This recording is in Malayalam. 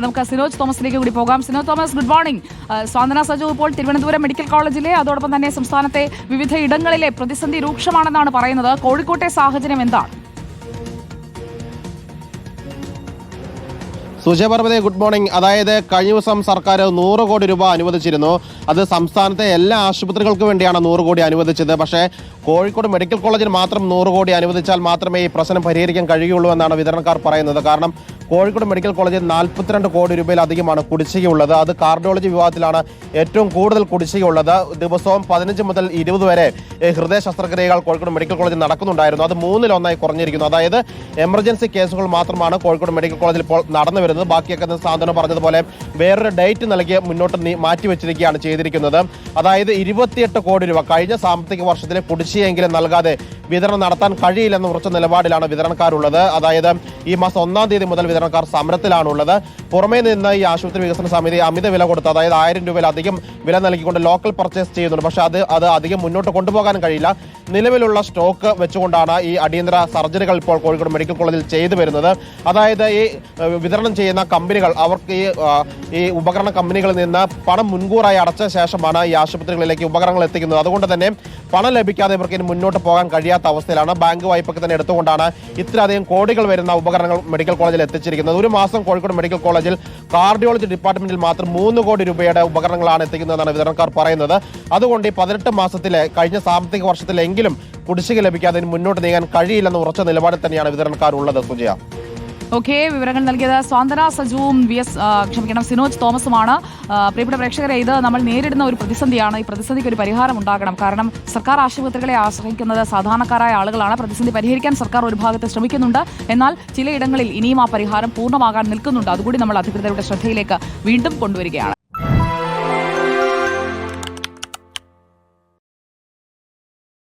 നമുക്ക് സിനോജ് തോമസിലേക്ക് കൂടി പോകാം. Sinoj Thomas, good morning. സ്വാന്തന സജു ഇപ്പോൾ തിരുവനന്തപുരം മെഡിക്കൽ കോളേജിലെ അതോടൊപ്പം തന്നെ സംസ്ഥാനത്തെ വിവിധ ഇടങ്ങളിലെ പ്രതിസന്ധി രൂക്ഷമാണെന്നാണ് പറയുന്നത്. കോഴിക്കോട്ടെ സാഹചര്യം എന്താണ്? സുജയപർവ്വതെ, ഗുഡ് മോർണിംഗ്. അതായത് കഴിഞ്ഞ ദിവസം സർക്കാർ 100 കോടി രൂപ അനുവദിച്ചിരുന്നു. അത് സംസ്ഥാനത്തെ എല്ലാ ആശുപത്രികൾക്കും വേണ്ടിയാണ് 100 കോടി അനുവദിച്ചത്. പക്ഷേ കോഴിക്കോട് മെഡിക്കൽ കോളേജിന് മാത്രം 100 കോടി അനുവദിച്ചാൽ മാത്രമേ ഈ പ്രശ്നം പരിഹരിക്കാൻ കഴിയുള്ളൂ എന്നാണ് വിതരണക്കാർ പറയുന്നത്. കാരണം കോഴിക്കോട് മെഡിക്കൽ കോളേജിൽ 42 കോടി രൂപയിലധികമാണ് കുടിശ്ശികയുള്ളത്. അത് കാർഡിയോളജി വിഭാഗത്തിലാണ് ഏറ്റവും കൂടുതൽ കുടിശ്ശികയുള്ളത്. ദിവസവും 15 മുതൽ 20 വരെ ഹൃദയ ശസ്ത്രക്രിയകൾ കോഴിക്കോട് മെഡിക്കൽ കോളേജിൽ നടക്കുന്നുണ്ടായിരുന്നു. അത് 3-1 കുറഞ്ഞിരിക്കുന്നു. അതായത് എമർജൻസി കേസുകൾ മാത്രമാണ് കോഴിക്കോട് മെഡിക്കൽ കോളേജിൽ ഇപ്പോൾ നടന്നു വരുന്നത്. ബാക്കിയൊക്കെ സാന്ത്വന പറഞ്ഞതുപോലെ വേറൊരു ഡേറ്റ് നൽകി മുന്നോട്ട് മാറ്റിവെച്ചിരിക്കുകയാണ് ചെയ്തിരിക്കുന്നത്. അതായത് 28 കോടി രൂപ കഴിഞ്ഞ സാമ്പത്തിക വർഷത്തിലെ കുടിശ്ശികയെങ്കിലും നൽകാതെ വിതരണം നടത്താൻ കഴിയില്ലെന്ന ഉറച്ച നിലപാടിലാണ് വിതരണക്കാരുള്ളത്. അതായത് ഈ മാസം 1-ാം തീയതി മുതൽ വിതരണക്കാർ സമരത്തിലാണുള്ളത്. പുറമേ നിന്ന് ഈ ആശുപത്രി വികസന സമിതി അമിത വില കൊടുത്ത്, അതായത് 1000 രൂപയിലധികം വില നൽകിക്കൊണ്ട് ലോക്കൽ പർച്ചേസ് ചെയ്യുന്നുണ്ട്. പക്ഷേ അത് അധികം മുന്നോട്ട് കൊണ്ടുപോകാൻ കഴിയില്ല. നിലവിലുള്ള സ്റ്റോക്ക് വെച്ചുകൊണ്ടാണ് ഈ അടിയന്തര സർജറികൾ ഇപ്പോൾ കോഴിക്കോട് മെഡിക്കൽ കോളേജിൽ ചെയ്തു വരുന്നത്. അതായത് ഈ വിതരണം ചെയ്യുന്ന കമ്പനികൾ അവർക്ക് ഈ ഉപകരണ കമ്പനികളിൽ നിന്ന് പണം മുൻകൂറായി അടച്ച ശേഷമാണ് ഈ ആശുപത്രികളിലേക്ക് ഉപകരണങ്ങൾ എത്തിക്കുന്നത്. അതുകൊണ്ട് തന്നെ പണം ലഭിക്കാതെ ഇവർക്ക് ഇനി മുന്നോട്ട് പോകാൻ കഴിയാത്ത അവസ്ഥയിലാണ്. ബാങ്ക് വായ്പൊക്കെ തന്നെ എടുത്തുകൊണ്ടാണ് ഇത്രയധികം കോടികൾ വരുന്ന ഉപകരണങ്ങൾ മെഡിക്കൽ കോളേജിൽ എത്തിച്ചിരിക്കുന്നത്. ഒരു മാസം കോഴിക്കോട് മെഡിക്കൽ കോളേജിൽ കാർഡിയോളജി ഡിപ്പാർട്ട്മെന്റിൽ മാത്രം 3 കോടി രൂപയുടെ ഉപകരണങ്ങളാണ് എത്തിക്കുന്നതെന്നാണ് വിതരണക്കാർ പറയുന്നത്. അതുകൊണ്ട് ഈ 18 മാസത്തിലെ കഴിഞ്ഞ സാമ്പത്തിക വർഷത്തിലെങ്കിലും കുടിശ്ശിക ലഭിക്കാതെ മുന്നോട്ട് നീങ്ങാൻ കഴിയില്ലെന്ന ഉറച്ച നിലപാടിൽ തന്നെയാണ് വിതരണക്കാർ ഉള്ളത്. സുജയ, ഓക്കെ, വിവരങ്ങൾ നൽകിയത് സ്വാന്തന സജുവും സിനോജ് തോമസുമാണ്. പ്രിയപ്പെട്ട പ്രേക്ഷകരെ, ഇത് നമ്മൾ നേരിടുന്ന ഒരു പ്രതിസന്ധിയാണ്. ഈ പ്രതിസന്ധിക്ക് ഒരു പരിഹാരം ഉണ്ടാകണം. കാരണം സർക്കാർ ആശുപത്രികളെ ആശ്രയിക്കുന്നത് സാധാരണക്കാരായ ആളുകളാണ്. പ്രതിസന്ധി പരിഹരിക്കാൻ സർക്കാർ ഒരു ഭാഗത്ത് ശ്രമിക്കുന്നുണ്ട്. എന്നാൽ ചിലയിടങ്ങളിൽ ഇനിയും ആ പരിഹാരം പൂർണ്ണമാകാൻ നിൽക്കുന്നുണ്ട്. അതുകൂടി നമ്മൾ അധികൃതരുടെ ശ്രദ്ധയിലേക്ക് വീണ്ടും കൊണ്ടുവരികയാണ്.